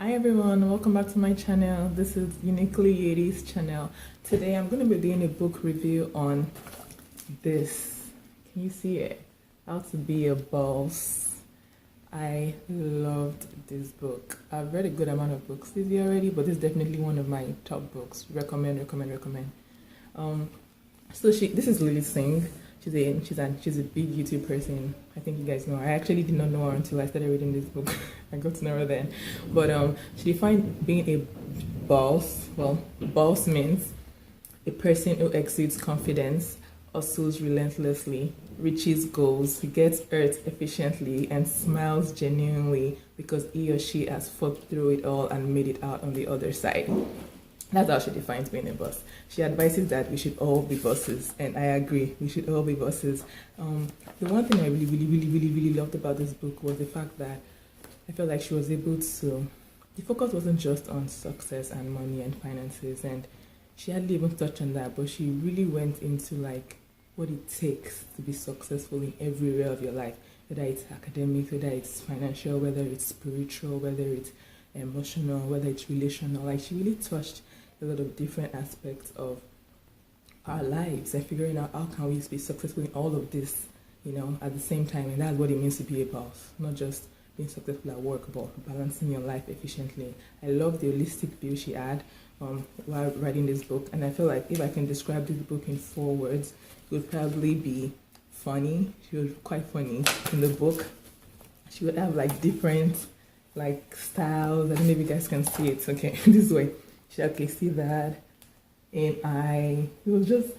Hi everyone, welcome back to my channel. This is Uniquely Yeti's channel. Today I'm going to be doing a book review on this. Can you see it? How to Be a Boss. I loved this book. I've read a good amount of books this year already, but this is definitely one of my top books. Recommend. This is Lilly Singh. She's a big YouTube person. I think you guys know her. I actually did not know her until I started reading this book. I got to know her then. But she defined being a boss. Well, boss means a person who exudes confidence, hustles relentlessly, reaches goals, gets hurt efficiently, and smiles genuinely because he or she has fought through it all and made it out on the other side. That's how she defines being a boss. She advises that we should all be bosses, and I agree, we should all be bosses. The one thing I really loved about this book was the fact that I felt like she was able to, the focus wasn't just on success and money and finances, and she hadn't even touched on that, but she really went into like what it takes to be successful in every area of your life, whether it's academic, whether it's financial, whether it's spiritual, whether it's emotional, whether it's relational. Like she really touched a lot of different aspects of our lives and figuring out how can we be successful in all of this, at the same time. And that's what it means to be a boss, not just being successful at work, but balancing your life efficiently. I love the holistic view she had while writing this book, and I feel like if I can describe this book in 4 words, it would probably be funny. She was quite funny in the book. She would have like different like styles. I don't know if you guys can see it. Okay, this way. Okay, see that? And it was just,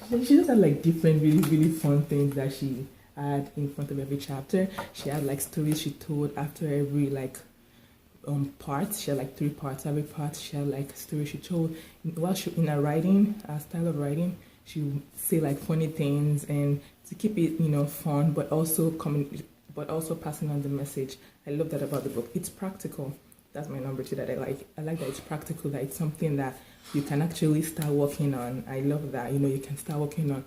she just had like different really fun things that she had in front of every chapter. She had like stories she told after every like part. She had like 3 parts. Every part she had like a story she told. While she in her writing, her style of writing, she would say like funny things and to keep it fun, but also passing on the message. I love that about the book. It's practical. That's my number 2 that I like. I like that it's practical, that it's something that you can actually start working on. I love that. You can start working on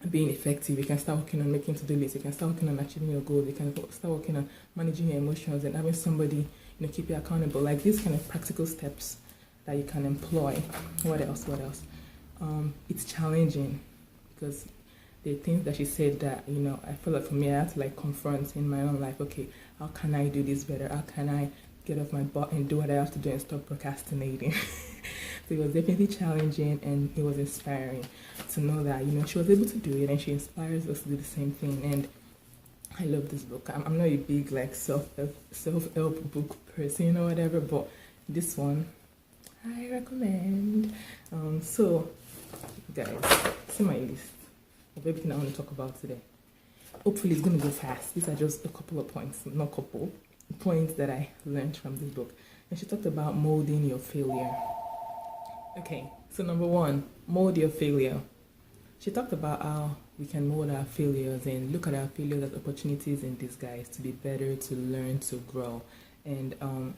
being effective. You can start working on making to-do lists. You can start working on achieving your goals. You can start working on managing your emotions and having somebody, keep you accountable. Like these kind of practical steps that you can employ. What else? It's challenging because the things that she said that, I feel like for me, I had to like confront in my own life. Okay, how can I do this better? How can I get off my butt and do what I have to do and stop procrastinating? So it was definitely challenging, and it was inspiring to know that, she was able to do it, and she inspires us to do the same thing. And I love this book. I'm not a big like self-help book person or whatever, but this one I recommend. So guys, see my list of everything I want to talk about today. Hopefully it's going to go fast. These are just a couple of points, not couple points that I learned from this book. And she talked about molding your failure. Okay, so number 1, mold your failure. She talked about how we can mold our failures and look at our failures as opportunities in disguise to be better, to learn, to grow. And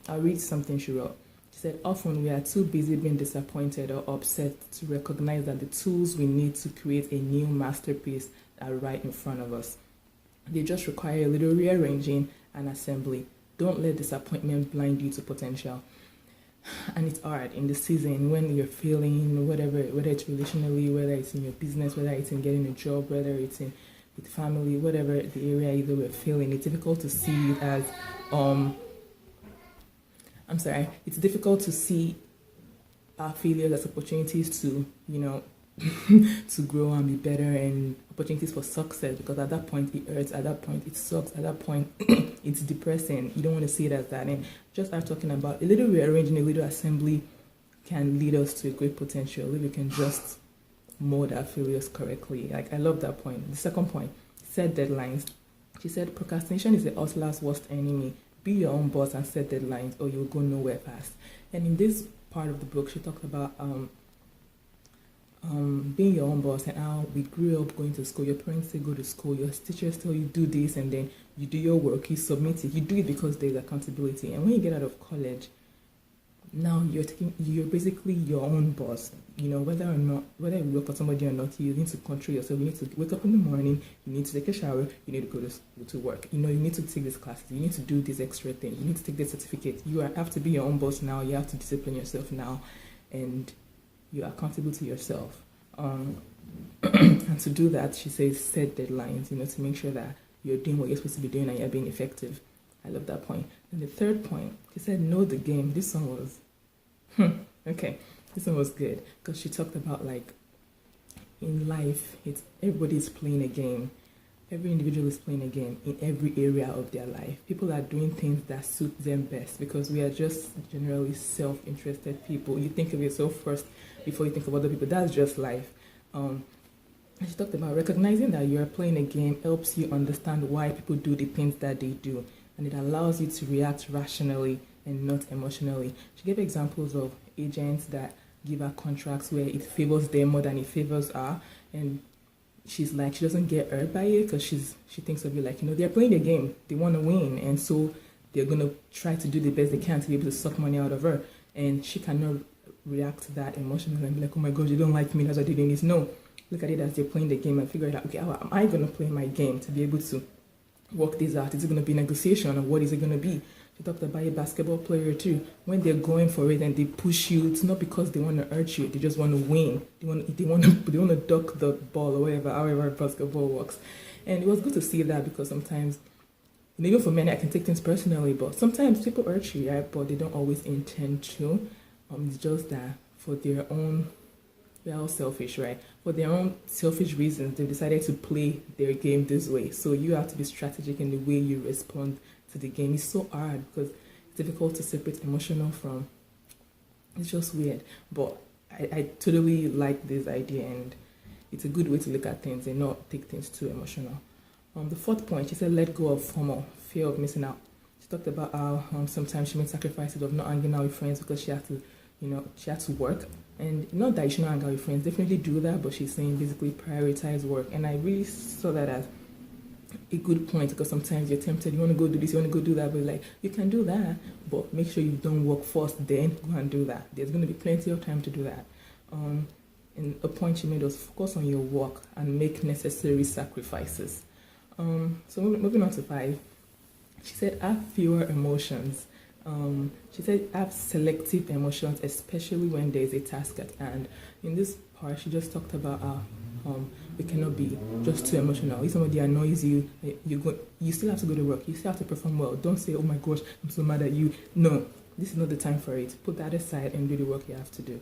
I'll read something she wrote. She said, often we are too busy being disappointed or upset to recognize that the tools we need to create a new masterpiece are right in front of us. They just require a little rearranging and assembly. Don't let disappointment blind you to potential. And it's hard in the season when you're feeling whether it's relationally, whether it's in your business, whether it's in getting a job, whether it's in with family, whatever the area either we're feeling. It's difficult to see it as it's difficult to see our failures as opportunities to, to grow and be better, and opportunities for success, because at that point it hurts, at that point it sucks, at that point it's depressing. You don't want to see it as that. And just start talking about a little rearranging, a little assembly can lead us to a great potential if we can just mold our failures correctly. Like, I love that point. The second point, set deadlines. She said procrastination is the hustler's worst enemy. Be your own boss and set deadlines, or you'll go nowhere fast. And in this part of the book, she talked about being your own boss and how we grew up going to school. Your parents say go to school, your teachers tell you do this, and then you do your work, you submit it, you do it because there's accountability. And when you get out of college, now you're basically your own boss. Whether you work for somebody or not, you need to control yourself. You need to wake up in the morning, you need to take a shower, you need to go to work. You need to take these classes, you need to do this extra thing, you need to take this certificate. Have to be your own boss now, you have to discipline yourself now, and you're accountable to yourself. And to do that, she says set deadlines, to make sure that you're doing what you're supposed to be doing and you're being effective. I love that point. And the third point, she said know the game. This one was okay. This one was good because she talked about like in life, everybody's playing a game. Every individual is playing a game in every area of their life. People are doing things that suit them best because we are just generally self-interested people. You think of yourself first before you think of other people. That's just life. And she talked about recognizing that you're playing a game helps you understand why people do the things that they do, and it allows you to react rationally and not emotionally. She gave examples of agents that give her contracts where it favors them more than it favors her, and she's like, she doesn't get hurt by it because she thinks of it like, they're playing the game, they want to win, and so they're going to try to do the best they can to be able to suck money out of her, and she cannot react to that emotionally and be like, oh my god, you don't like me, that's why they're doing this. No, look at it as they're playing the game and figure it out. Okay, how am I going to play my game to be able to work this out? Is it going to be negotiation or what is it going to be? She talked about a basketball player too. When they're going for it and they push you, it's not because they want to hurt you. They just want to win. They want to duck the ball or whatever, however basketball works. And it was good to see that because sometimes, even for men, I can take things personally, but sometimes people hurt you, right? But they don't always intend to. It's just that for their own, they're all selfish, right? For their own selfish reasons, they've decided to play their game this way. So you have to be strategic in the way you respond to the game. It's so hard because it's difficult to separate emotional from, it's just weird. But I totally like this idea, and it's a good way to look at things and not take things too emotional. The fourth point, she said let go of FOMO, fear of missing out. She talked about how sometimes she made sacrifices of not hanging out with friends because she had to work. And not that you should not hang out with friends, definitely do that, but she's saying basically prioritize work. And I really saw that as a good point because sometimes you're tempted, you want to go do this, you want to go do that, but like, you can do that, but make sure you don't work first, then go and do that. There's going to be plenty of time to do that. And a point she made was focus on your work and make necessary sacrifices. So moving on to 5, she said have fewer emotions. She said have selective emotions, especially when there's a task at hand. In this part, she just talked about how we cannot be just too emotional. If somebody annoys you, you still have to go to work. You still have to perform well. Don't say, oh my gosh, I'm so mad at you. No, this is not the time for it. Put that aside and do the work you have to do.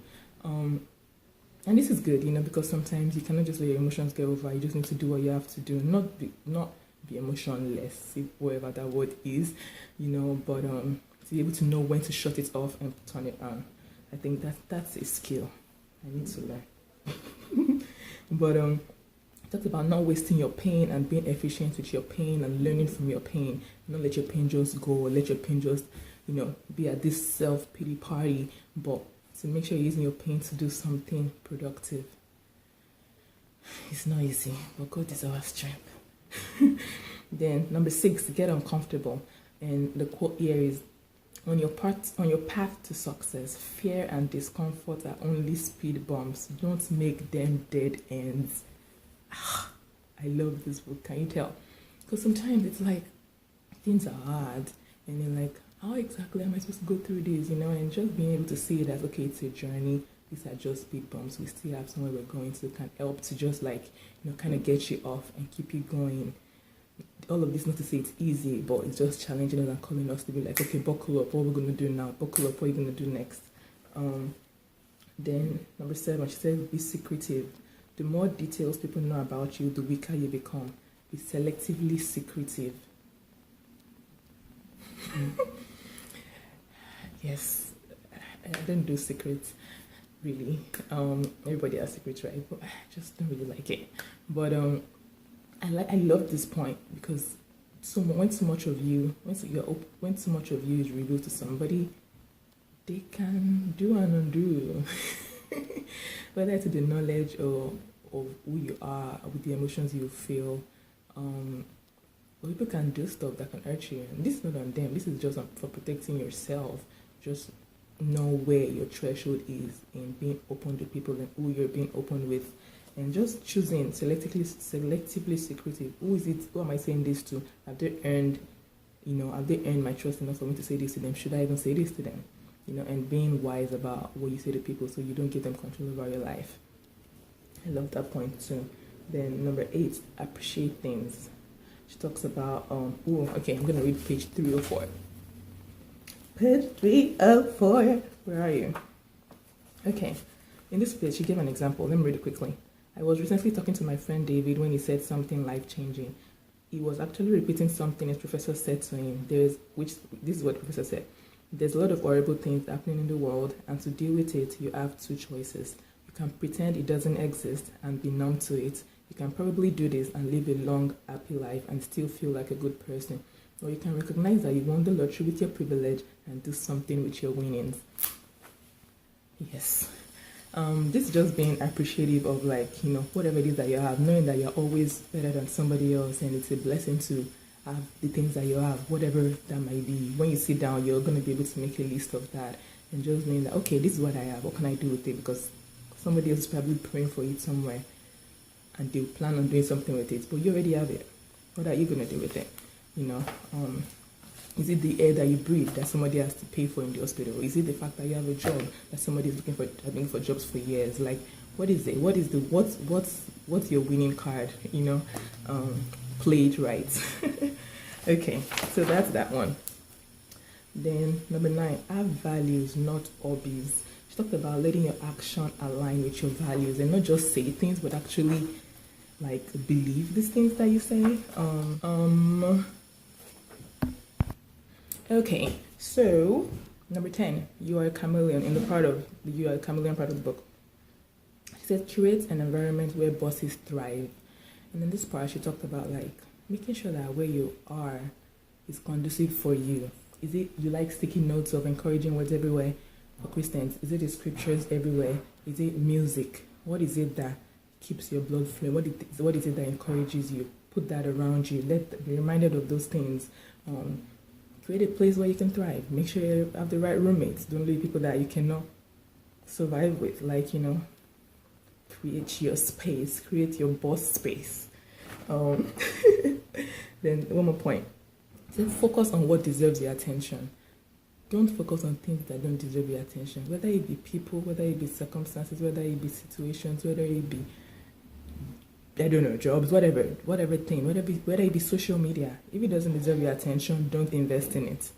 And this is good, because sometimes you cannot just let your emotions get over. You just need to do what you have to do. Not be emotionless, if whatever that word is, but to be able to know when to shut it off and turn it on. I think that's a skill I need to learn. But talked about not wasting your pain and being efficient with your pain and learning from your pain. Not let your pain just go, or let your pain just, be at this self-pity party, but to make sure you're using your pain to do something productive. It's not easy, but God is our strength. Then number 6, get uncomfortable. And the quote here is, on your path to success, fear and discomfort are only speed bumps. Don't make them dead ends. I love this book, can you tell? Because sometimes it's like things are hard and you're like, how exactly am I supposed to go through this, and just being able to see it as, okay, it's a journey, these are just speed bumps, we still have somewhere we're going to, can help to just kind of get you off and keep you going. All of this, not to say it's easy, but it's just challenging us and calling us to be like, okay, buckle up, what are we going to do now? Buckle up, what are you going to do next? Then number 7, she says be secretive. The more details people know about you, the weaker you become. Be selectively secretive. Yes, I don't do secrets, really. Everybody has secrets, right? But I just don't really like it. But I love this point because when too much of you is revealed to somebody, they can do and undo. Whether it's the knowledge or of who you are, with the emotions you feel, people can do stuff that can hurt you. And this is not on them. This is just for protecting yourself. Just know where your threshold is in being open to people and who you're being open with, and just choosing selectively secretive. Who is it? Who am I saying this to? Have they earned, have they earned my trust enough for me to say this to them? Should I even say this to them? And being wise about what you say to people so you don't give them control over your life. I love that point too. Then number 8, appreciate things. She talks about I'm gonna read page 304. Page 304. Where are you? Okay. In this page, she gave an example. Let me read it quickly. I was recently talking to my friend David when he said something life-changing. He was actually repeating something his professor said to him. This is what the professor said. There's a lot of horrible things happening in the world, and to deal with it, you have 2 choices. You can pretend it doesn't exist and be numb to it. You can probably do this and live a long, happy life and still feel like a good person. Or you can recognize that you won the lottery with your privilege and do something with your winnings. Yes. This is just being appreciative of whatever it is that you have, knowing that you're always better than somebody else, and it's a blessing to have the things that you have, whatever that might be. When you sit down, you're going to be able to make a list of that, and just knowing that, okay, this is what I have, what can I do with it? Because somebody else is probably praying for it somewhere, and they plan on doing something with it, but you already have it. What are you going to do with it? Is it the air that you breathe that somebody has to pay for in the hospital? Is it the fact that you have a job that somebody is looking for jobs for years? Like, what is it? What's your winning card? Play it right. Okay, so that's that one. Then number 9, have values, not hobbies. She talked about letting your action align with your values and not just say things, but actually believe these things that you say. Okay, so number 10, you are a chameleon. You are a chameleon part of the book. She said create an environment where bosses thrive. And in this part, she talked about making sure that where you are is conducive for you. Is it you like sticky notes of encouraging words everywhere for Christians? Is it the scriptures everywhere? Is it music? What is it that keeps your blood flowing? What is it that encourages you? Put that around you. Be reminded of those things. Create a place where you can thrive. Make sure you have the right roommates. Don't leave people that you cannot survive with. Create your space. Create your boss space. Then one more point. Then focus on what deserves your attention. Don't focus on things that don't deserve your attention. Whether it be people, whether it be circumstances, whether it be situations, whether it be jobs, whatever thing, whether it be social media. If it doesn't deserve your attention, don't invest in it.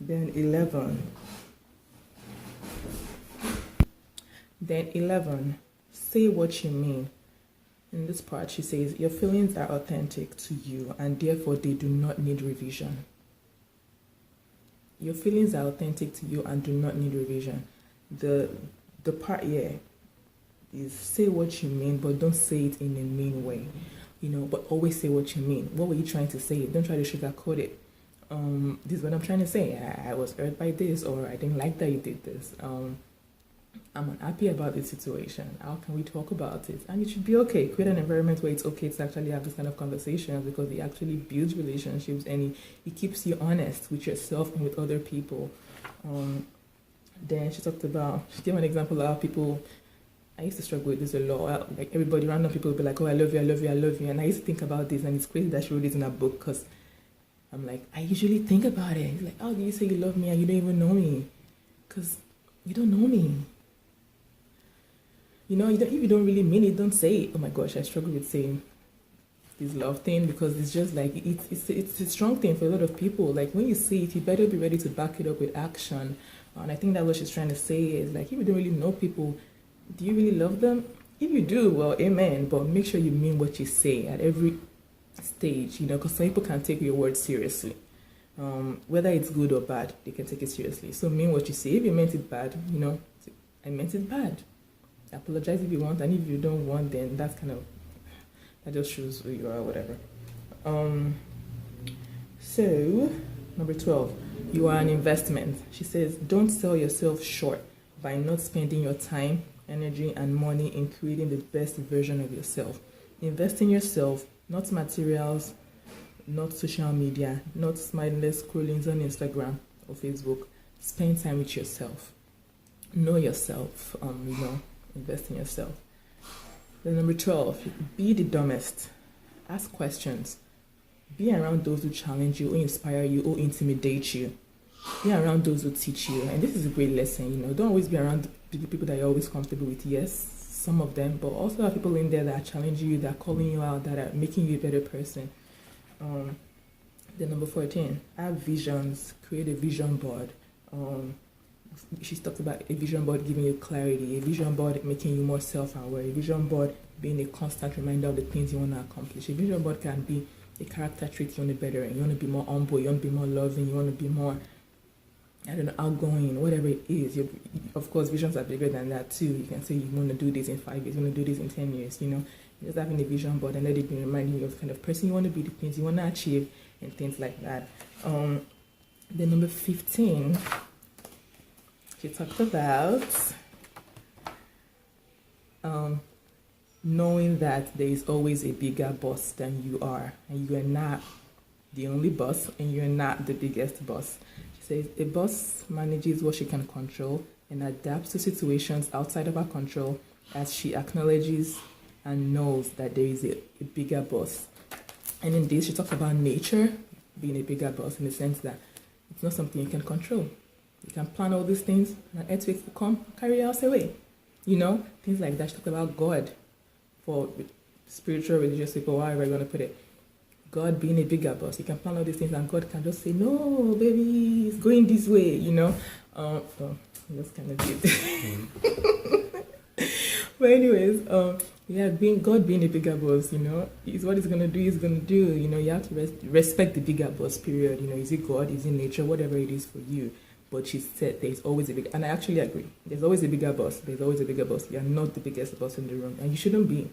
Then 11, say what you mean. In this part, she says, your feelings are authentic to you and therefore they do not need revision. Your feelings are authentic to you and do not need revision. The part here is say what you mean, but don't say it in a mean way, but always say what you mean. What were you trying to say? Don't try to sugarcoat it. This is what I'm trying to say. I was hurt by this, or I didn't like that you did this. I'm unhappy about this situation. How can we talk about it? And it should be okay. Create an environment where it's okay to actually have this kind of conversations, because it actually builds relationships and it keeps you honest with yourself and with other people. Then she gave an example of how people, I used to struggle with this a lot. Everybody, random people would be like, oh, I love you, I love you, I love you. And I used to think about this, and it's crazy that she wrote it in her book, because I'm like, I usually think about it. It's like, how do you say you love me and you don't even know me? Because you don't know me. If you don't really mean it, don't say it. Oh my gosh, I struggle with saying this love thing, because it's just it's a strong thing for a lot of people. When you say it, you better be ready to back it up with action. And I think that's what she's trying to say is if you don't really know people, do you really love them? If you do, well, amen. But make sure you mean what you say at every stage, because some people can take your words seriously. Whether it's good or bad, they can take it seriously. So mean what you say. If you meant it bad, I meant it bad. Apologize if you want, and if you don't want, then that just shows who you are, whatever. So number 12, you are an investment. She says, don't sell yourself short by not spending your time, energy, and money in creating the best version of yourself. Invest in yourself, not materials, not social media, not mindless scrollings on Instagram or Facebook. spend time with yourself. Know yourself, invest in yourself. Then number 12, be the dumbest. Ask questions. Be around those who challenge you, who inspire you, who intimidate you. Be around those who teach you. And this is a great lesson, don't always be around the people that you're always comfortable with. Yes, some of them, but also have people in there that are challenging you, that are calling you out, that are making you a better person. Then number 14, have visions. Create a vision board. She's talked about a vision board giving you clarity, a vision board making you more self-aware, a vision board being a constant reminder of the things you want to accomplish. A vision board can be a character trait you want to better, and you want to be more humble, you want to be more loving, you want to be more, outgoing, whatever it is. Of course, visions are bigger than that too. You can say you want to do this in 5 years, you want to do this in 10 years, Just having a vision board and let it be reminding you of the kind of person you want to be, the things you want to achieve, and things like that. Then number 15, she talked about knowing that there is always a bigger boss than you are, and you are not the only boss, and you're not the biggest boss. She says a boss manages what she can control and adapts to situations outside of her control as she acknowledges and knows that there is a bigger boss. And in this, she talks about nature being a bigger boss in the sense that it's not something you can control. You can plan all these things, and an earthquake will come, carry your house away. Things like that. She talked about God for spiritual, religious people, however you want to put it. God being a bigger boss. You can plan all these things, and God can just say, no, baby, it's going this way, So that's kind of it. But anyways, God being a bigger boss, is what he's going to do, you have to respect the bigger boss, period. Is it God, is it nature, whatever it is for you. But she said there's always a big, and I actually agree. There's always a bigger boss. There's always a bigger boss. You're not the biggest boss in the room, and you shouldn't be.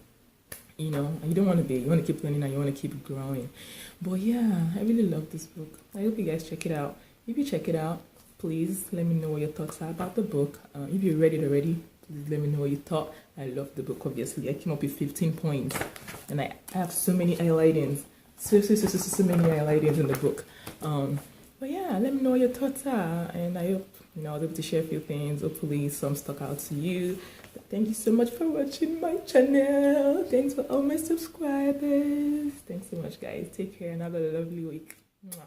And you don't want to be. You want to keep learning and you want to keep growing. But yeah, I really love this book. I hope you guys check it out. If you check it out, please let me know what your thoughts are about the book. If you read it already, please let me know what you thought. I love the book, obviously. I came up with 15 points, and I have so many highlightings. So many highlightings in the book. But yeah, let me know what your thoughts are, and I hope I was able to share a few things. Hopefully some stuck out to you. But thank you so much for watching my channel. Thanks for all my subscribers. Thanks so much, guys. Take care and have a lovely week. Mwah.